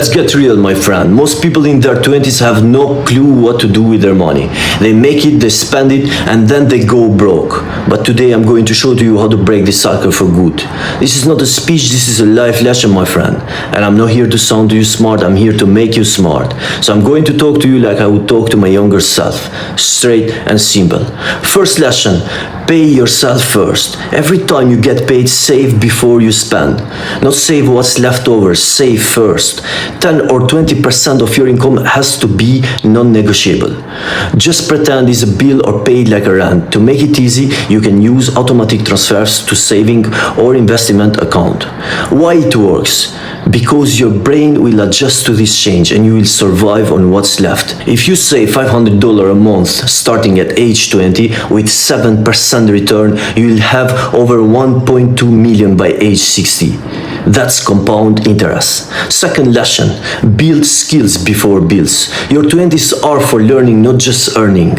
Let's get real, my friend. Most people in their 20s have no clue what to do with their money. They make it, they spend it, and then they go broke. But today I'm going to show you how to break this cycle for good. This is not a speech, this is a life lesson, my friend. And I'm not here to sound you smart, I'm here to make you smart. So I'm going to talk to you like I would talk to my younger self. Straight and simple. First lesson, pay yourself first. Every time you get paid, save before you spend. Not save what's left over, save first. 10 or 20% of your income has to be non-negotiable. Just pretend it's a bill or paid like a rent. To make it easy, you can use automatic transfers to saving or investment account. Why it works? Because your brain will adjust to this change and you will survive on what's left. If you save $500 a month starting at age 20 with 7% return, you will have over 1.2 million by age 60. That's compound interest. Second lesson, build skills before bills. Your 20s are for learning, not just earning.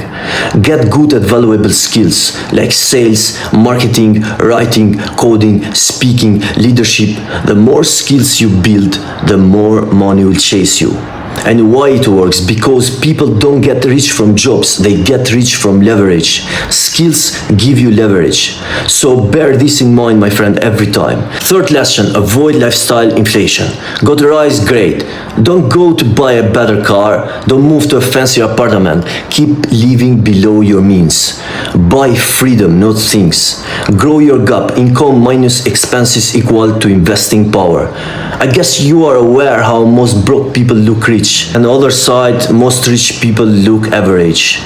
Get good at valuable skills like sales, marketing, writing, coding, speaking, leadership. The more skills you build, the more money will chase you. And why it works? Because people don't get rich from jobs, they get rich from leverage. Skills give you leverage. So bear this in mind, my friend, every time. Third lesson, avoid lifestyle inflation. Got a rise? Great. Don't go to buy a better car, don't move to a fancy apartment. Keep living below your means. Buy freedom, not things. Grow your gap, income minus expenses equal to investing power. I guess you are aware how most broke people look rich, and the other side, most rich people look average.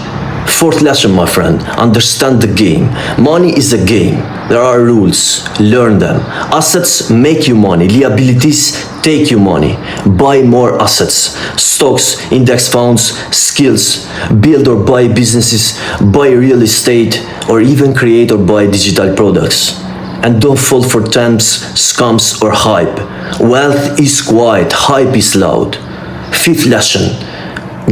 Fourth lesson, my friend, understand the game. Money is a game. There are rules. Learn them. Assets make you money. Liabilities take you money. Buy more assets. Stocks, index funds, skills. Build or buy businesses. Buy real estate, or even create or buy digital products. And don't fall for trends, scams, or hype. Wealth is quiet, hype is loud. Fifth lesson,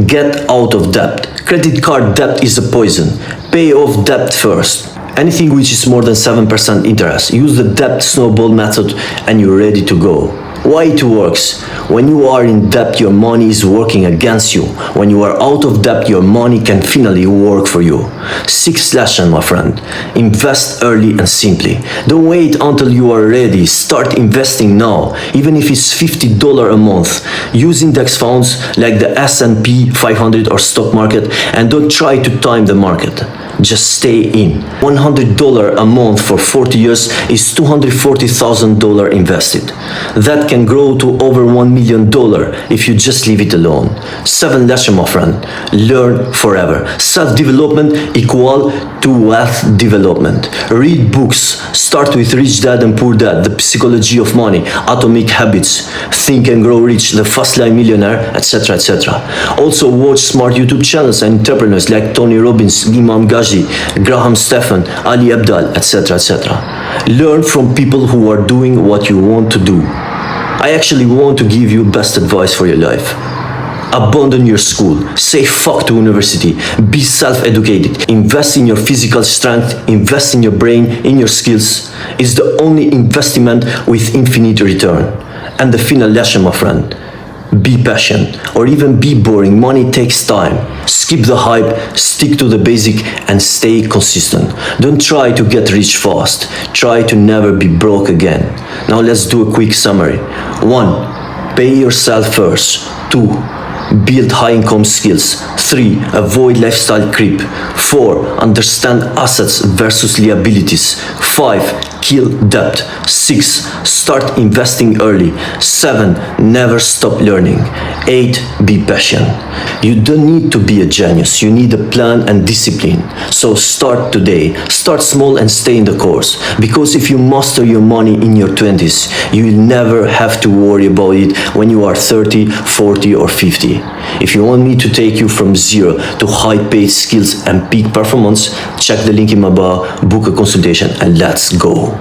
get out of debt. Credit card debt is a poison. Pay off debt first. Anything which is more than 7% interest, use the debt snowball method and you're ready to go. Why it works? When you are in debt, your money is working against you. When you are out of debt, your money can finally work for you. Sixth lesson, my friend, invest early and simply. Don't wait until you are ready. Start investing now, even if it's $50 a month. Use index funds like the S&P 500 or stock market, and don't try to time the market. Just stay in. $100 a month for 40 years is $240,000 invested. That can grow to over $1 million if you just leave it alone. Seventh lesson, my friend, learn forever. Self-development equal to wealth development. Read books. Start with Rich Dad and Poor Dad, The Psychology of Money, Atomic Habits, Think and Grow Rich, The Fast Life Millionaire, etc., etc. Also watch smart YouTube channels and entrepreneurs like Tony Robbins, Imam Ghazi, Graham Stephan, Ali Abdal, etc., etc. Learn from people who are doing what you want to do. I actually want to give you best advice for your life. Abandon your school. Say fuck to university. Be self-educated. Invest in your physical strength. Invest in your brain, in your skills. It's the only investment with infinite return. And the final lesson, my friend. Be patient, or even be boring. Money takes time. Skip the hype, stick to the basic, and stay consistent. Don't try to get rich fast. Try to never be broke again. Now let's do a quick summary. 1. Pay yourself first. 2. Build high-income skills. 3. Avoid lifestyle creep. 4. Understand assets versus liabilities. 5. Kill debt. 6. Start investing early. 7. Never stop learning. 8. Be patient. You don't need to be a genius. You need a plan and discipline. So start today. Start small and stay in the course. Because if you master your money in your 20s, you will never have to worry about it when you are 30, 40, or 50. If you want me to take you from zero to high-paid skills and peak performance, check the link in my bio, book a consultation, and let's go.